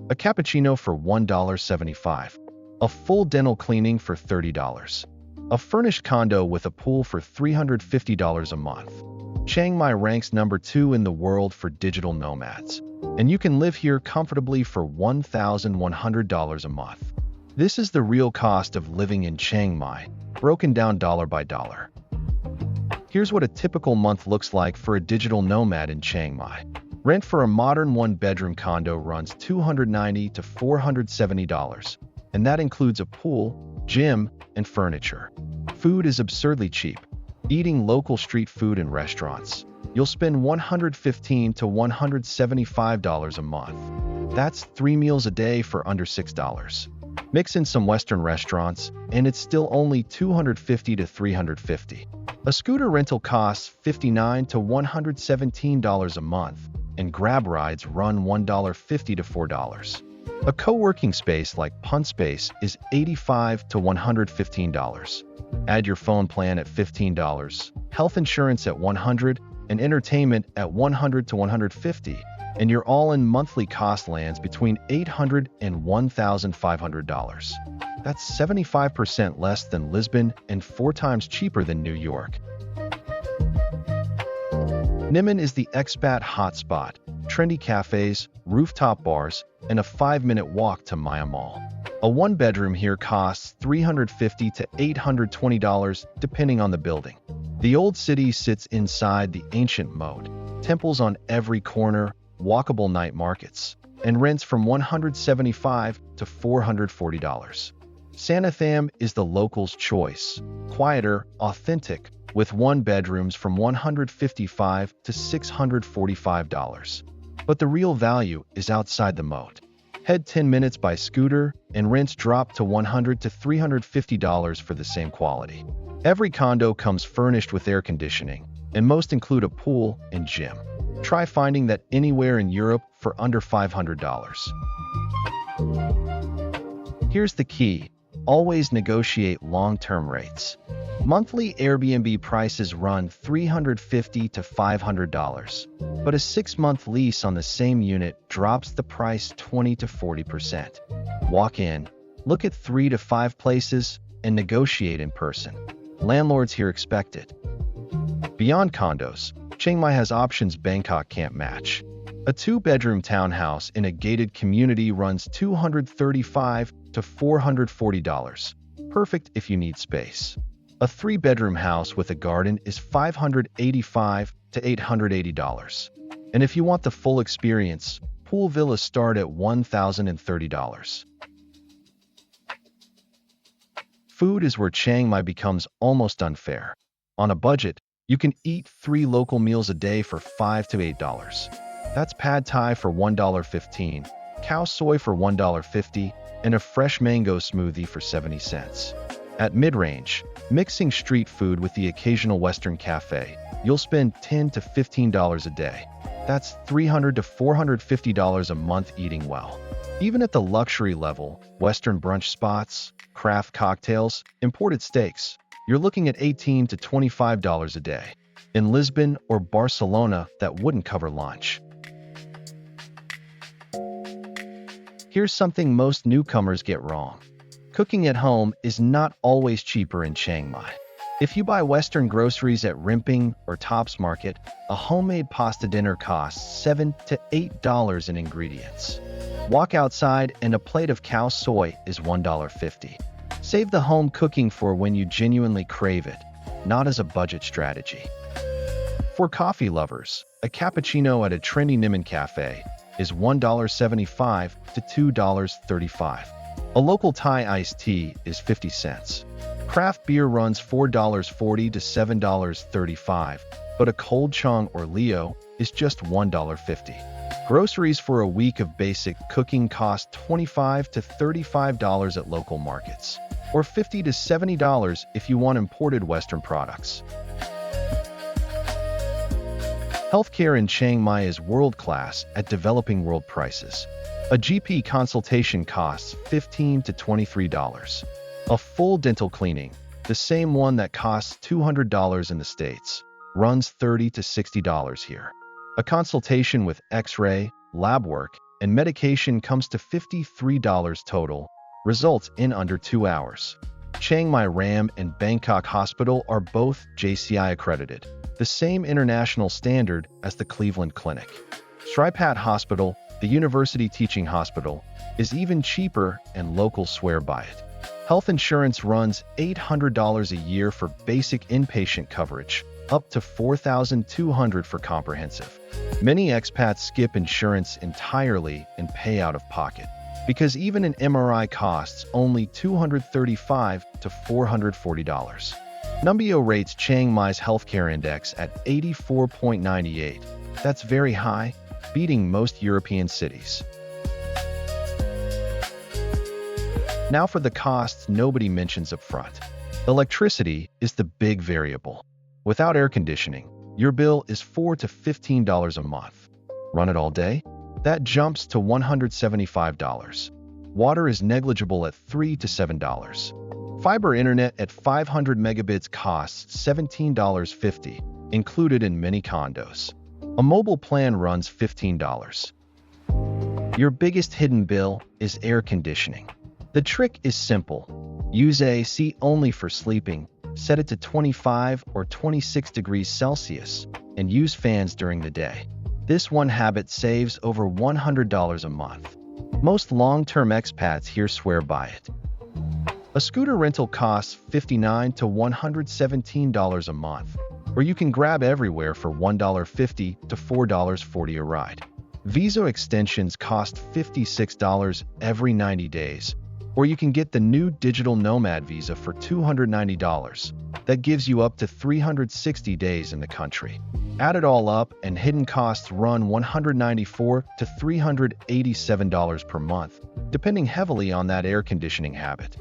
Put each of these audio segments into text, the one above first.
A cappuccino for $1.75. A full dental cleaning for $30. A furnished condo with a pool for $350 a month. Chiang Mai ranks number 2 in the world for digital nomads, and you can live here comfortably for $1,100 a month. This is the real cost of living in Chiang Mai, broken down dollar by dollar. Here's what a typical month looks like for a digital nomad in Chiang Mai. Rent for a modern one-bedroom condo runs $290 to $470, and that includes a pool, gym, and furniture. Food is absurdly cheap. Eating local street food in restaurants, you'll spend $115 to $175 a month. That's 3 meals a day for under $6. Mix in some Western restaurants, and it's still only $250 to $350. A scooter rental costs $59 to $117 a month, and Grab rides run $1.50 to $4. A co-working space like Pun Space is $85 to $115. Add your phone plan at $15, health insurance at $100, and entertainment at $100 to $150, and your all-in monthly cost lands between $800 and $1,500. That's 75% less than Lisbon and 4 times cheaper than New York. Nomad is the expat hotspot, trendy cafes, rooftop bars, and a 5-minute walk to Maya Mall. A one-bedroom here costs $350 to $820 depending on the building. The old city sits inside the ancient moat, temples on every corner, walkable night markets, and rents from $175 to $440. Sanatham is the locals' choice, quieter, authentic, with one-bedrooms from $155 to $645. But the real value is outside the moat. Head 10 minutes by scooter, and rents drop to $100 to $350 for the same quality. Every condo comes furnished with air conditioning, and most include a pool and gym. Try finding that anywhere in Europe for under $500. Here's the key: always negotiate long-term rates. Monthly Airbnb prices run $350 to $500, but a 6-month lease on the same unit drops the price 20 to 40%. Walk in, look at 3 to 5 places, and negotiate in person. Landlords here expect it. Beyond condos, Chiang Mai has options Bangkok can't match. A 2-bedroom townhouse in a gated community runs $235 to $440, perfect if you need space. A 3-bedroom house with a garden is $585 to $880. And if you want the full experience, pool villas start at $1,030. Food is where Chiang Mai becomes almost unfair. On a budget, you can eat 3 local meals a day for $5 to $8. That's pad thai for $1.15, cow soy for $1.50, and a fresh mango smoothie for 70 cents. At mid-range, mixing street food with the occasional Western cafe, you'll spend $10 to $15 a day. That's $300 to $450 a month eating well. Even at the luxury level, Western brunch spots, craft cocktails, imported steaks, you're looking at $18 to $25 a day. In Lisbon or Barcelona, that wouldn't cover lunch. Here's something most newcomers get wrong. Cooking at home is not always cheaper in Chiang Mai. If you buy Western groceries at Rimping or Tops Market, a homemade pasta dinner costs $7 to $8 in ingredients. Walk outside and a plate of cow soy is $1.50. Save the home cooking for when you genuinely crave it, not as a budget strategy. For coffee lovers, a cappuccino at a trendy Nomad cafe is $1.75 to $2.35. A local Thai iced tea is 50 cents. Craft beer runs $4.40 to $7.35, but a cold Chong or Leo is just $1.50. Groceries for a week of basic cooking cost $25 to $35 at local markets, or $50 to $70 if you want imported Western products. Healthcare in Chiang Mai is world-class at developing world prices. A GP consultation costs $15 to $23. A full dental cleaning, the same one that costs $200 in the States, runs $30 to $60 here. A consultation with X-ray, lab work, and medication comes to $53 total, results in under 2 hours. Chiang Mai Ram and Bangkok Hospital are both JCI accredited, the same international standard as the Cleveland Clinic. Sripat Hospital, the university teaching hospital, is even cheaper and locals swear by it. Health insurance runs $800 a year for basic inpatient coverage, up to $4,200 for comprehensive. Many expats skip insurance entirely and pay out of pocket, because even an MRI costs only $235 to $440. Numbeo rates Chiang Mai's healthcare index at 84.98. That's very high, beating most European cities. Now for the costs nobody mentions up front. Electricity is the big variable. Without air conditioning, your bill is $4 to $15 a month. Run it all day? That jumps to $175. Water is negligible at $3 to $7. Fiber internet at 500 megabits costs $17.50, included in many condos. A mobile plan runs $15. Your biggest hidden bill is air conditioning. The trick is simple. Use AC only for sleeping, set it to 25 or 26 degrees Celsius, and use fans during the day. This one habit saves over $100 a month. Most long-term expats here swear by it. A scooter rental costs $59 to $117 a month, or you can grab everywhere for $1.50 to $4.40 a ride. Visa extensions cost $56 every 90 days, or you can get the new digital Nomad visa for $290. That gives you up to 360 days in the country. Add it all up, and hidden costs run $194 to $387 per month, depending heavily on that air conditioning habit.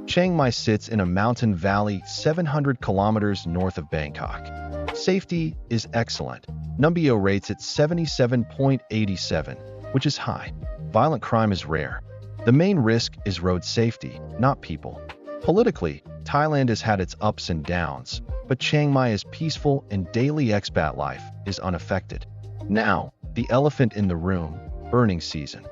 Chiang Mai sits in a mountain valley 700 kilometers north of Bangkok. Safety is excellent. Numbeo rates at 77.87, which is high. Violent crime is rare. The main risk is road safety, not people. Politically, Thailand has had its ups and downs, but Chiang Mai is peaceful and daily expat life is unaffected. Now, the elephant in the room, burning season.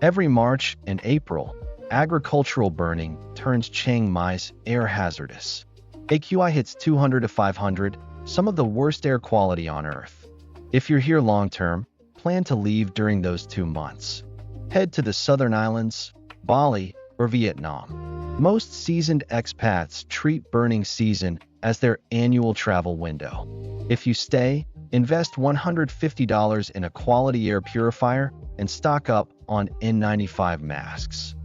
Every March and April, agricultural burning turns Chiang Mai's air hazardous. AQI hits 200 to 500, some of the worst air quality on Earth. If you're here long-term, plan to leave during those 2 months. Head to the southern islands, Bali, or Vietnam. Most seasoned expats treat burning season as their annual travel window. If you stay, invest $150 in a quality air purifier and stock up on N95 masks.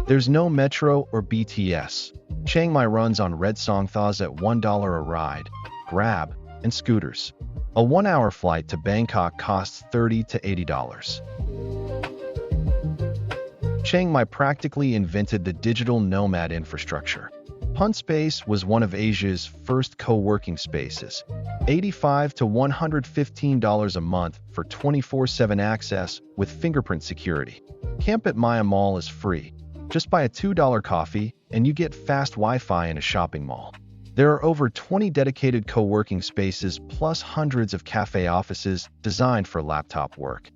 There's no metro or BTS. Chiang Mai runs on red songthas at $1 a ride, Grab, and scooters. A 1-hour flight to Bangkok costs $30 to $80. Chiang Mai practically invented the digital nomad infrastructure. Hunspace was one of Asia's first co-working spaces. $85 to $115 a month for 24/7 access with fingerprint security. Camp at Maya Mall is free. Just buy a $2 coffee and you get fast Wi-Fi in a shopping mall. There are over 20 dedicated co-working spaces plus hundreds of cafe offices designed for laptop work.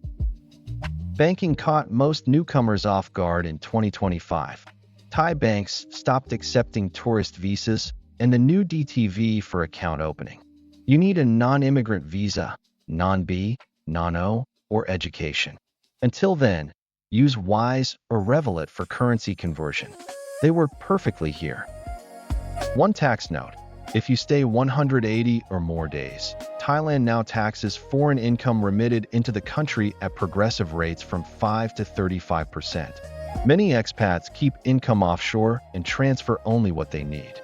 Banking caught most newcomers off guard in 2025. Thai banks stopped accepting tourist visas and the new DTV for account opening. You need a non-immigrant visa, non-B, non-O, or education. Until then, use Wise or Revolut for currency conversion. They work perfectly here. One tax note: if you stay 180 or more days, Thailand now taxes foreign income remitted into the country at progressive rates from 5 to 35%. Many expats keep income offshore and transfer only what they need.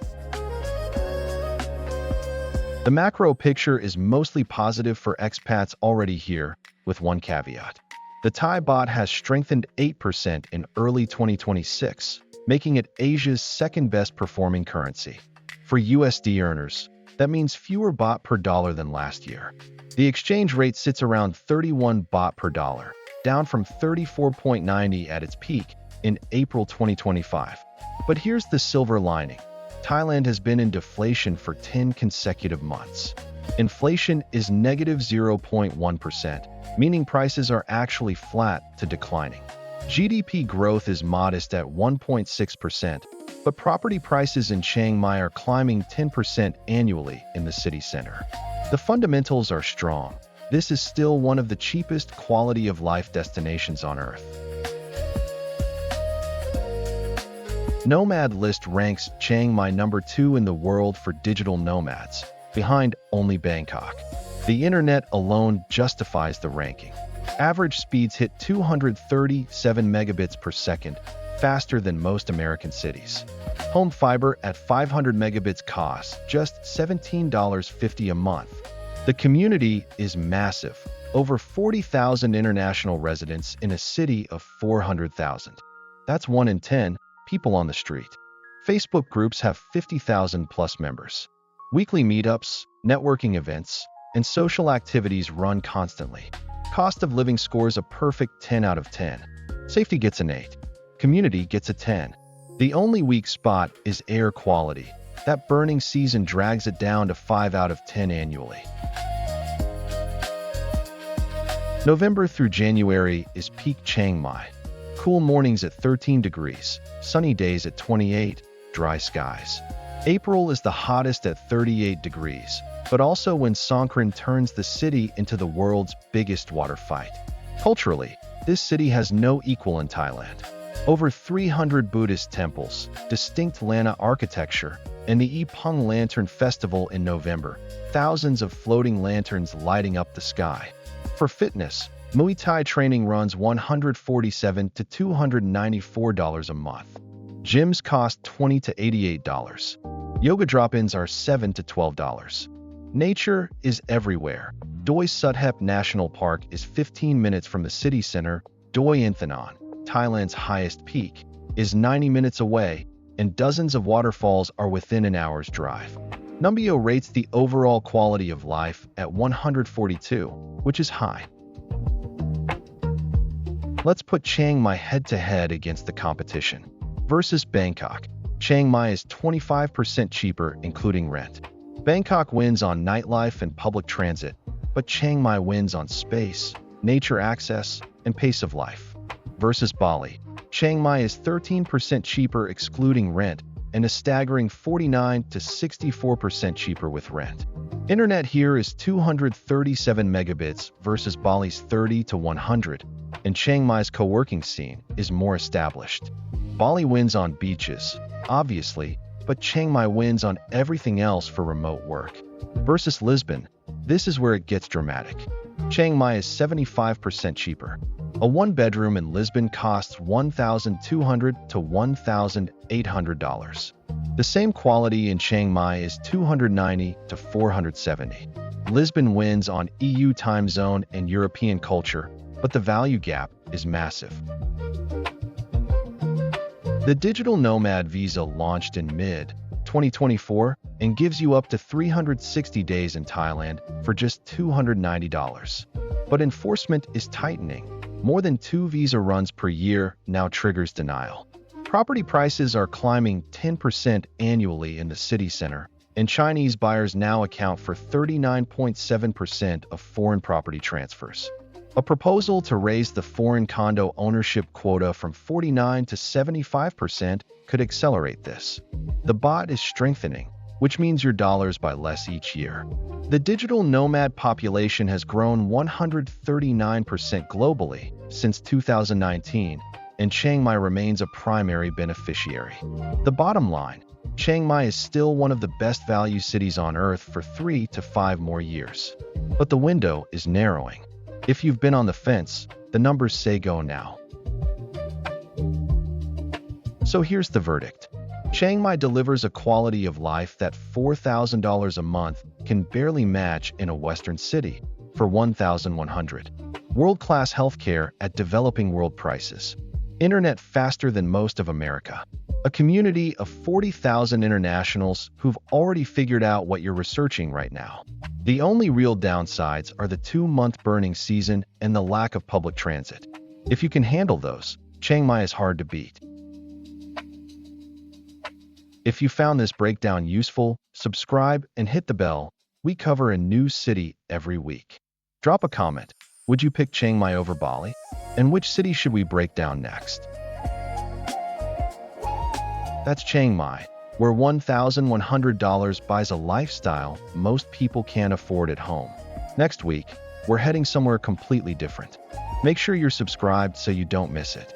The macro picture is mostly positive for expats already here, with one caveat. The Thai baht has strengthened 8% in early 2026, making it Asia's second best performing currency. For USD earners, that means fewer baht per dollar than last year. The exchange rate sits around 31 baht per dollar, down from 34.90 at its peak in April 2025. But here's the silver lining. Thailand has been in deflation for 10 consecutive months. Inflation is negative 0.1%, meaning prices are actually flat to declining. GDP growth is modest at 1.6%, but property prices in Chiang Mai are climbing 10% annually in the city center. The fundamentals are strong. This is still one of the cheapest quality of life destinations on Earth. Nomad List ranks Chiang Mai number 2 in the world for digital nomads, behind only Bangkok. The internet alone justifies the ranking. Average speeds hit 237 megabits per second, faster than most American cities. Home fiber at 500 megabits costs just $17.50 a month. The community is massive, over 40,000 international residents in a city of 400,000. That's 1 in 10 people on the street. Facebook groups have 50,000 plus members. Weekly meetups, networking events, and social activities run constantly. Cost of living scores a perfect 10 out of 10. Safety gets an 8. Community gets a 10. The only weak spot is air quality. That burning season drags it down to 5 out of 10 annually. November through January is peak Chiang Mai. Cool mornings at 13 degrees, sunny days at 28, dry skies. April is the hottest at 38 degrees, but also when Songkran turns the city into the world's biggest water fight. Culturally, this city has no equal in Thailand. Over 300 Buddhist temples, distinct Lana architecture, and the Ipung Lantern Festival in November, thousands of floating lanterns lighting up the sky. For fitness, Muay Thai training runs $147 to $294 a month. Gyms cost $20 to $88. Yoga drop-ins are $7 to $12. Nature is everywhere. Doi Suthep National Park is 15 minutes from the city center. Doi Inthanon, Thailand's highest peak, is 90 minutes away, and dozens of waterfalls are within an hour's drive. Numbeo rates the overall quality of life at 142, which is high. Let's put Chiang Mai head-to-head against the competition. Versus Bangkok, Chiang Mai is 25% cheaper, including rent. Bangkok wins on nightlife and public transit, but Chiang Mai wins on space, nature access, and pace of life. Versus Bali, Chiang Mai is 13% cheaper excluding rent, and a staggering 49 to 64% cheaper with rent. Internet here is 237 megabits versus Bali's 30 to 100, and Chiang Mai's co-working scene is more established. Bali wins on beaches, obviously, but Chiang Mai wins on everything else for remote work. Versus Lisbon, this is where it gets dramatic. Chiang Mai is 75% cheaper. A one-bedroom in Lisbon costs $1,200 to $1,800. The same quality in Chiang Mai is $290 to $470. Lisbon wins on EU time zone and European culture, but the value gap is massive. The digital nomad visa launched in mid-2024 and gives you up to 360 days in Thailand for just $290. But enforcement is tightening. More than 2 visa runs per year now triggers denial. Property prices are climbing 10% annually in the city center, and Chinese buyers now account for 39.7% of foreign property transfers. A proposal to raise the foreign condo ownership quota from 49 to 75% could accelerate this. The baht is strengthening, which means your dollars buy less each year. The digital nomad population has grown 139% globally since 2019, and Chiang Mai remains a primary beneficiary. The bottom line, Chiang Mai is still one of the best value cities on Earth for 3 to 5 more years. But the window is narrowing. If you've been on the fence, the numbers say go now. So here's the verdict. Chiang Mai delivers a quality of life that $4,000 a month can barely match in a Western city for $1,100. World-class healthcare at developing world prices. Internet faster than most of America. A community of 40,000 internationals who've already figured out what you're researching right now. The only real downsides are the 2-month burning season and the lack of public transit. If you can handle those, Chiang Mai is hard to beat. If you found this breakdown useful, subscribe and hit the bell. We cover a new city every week. Drop a comment. Would you pick Chiang Mai over Bali? And which city should we break down next? That's Chiang Mai, where $1,100 buys a lifestyle most people can't afford at home. Next week, we're heading somewhere completely different. Make sure you're subscribed so you don't miss it.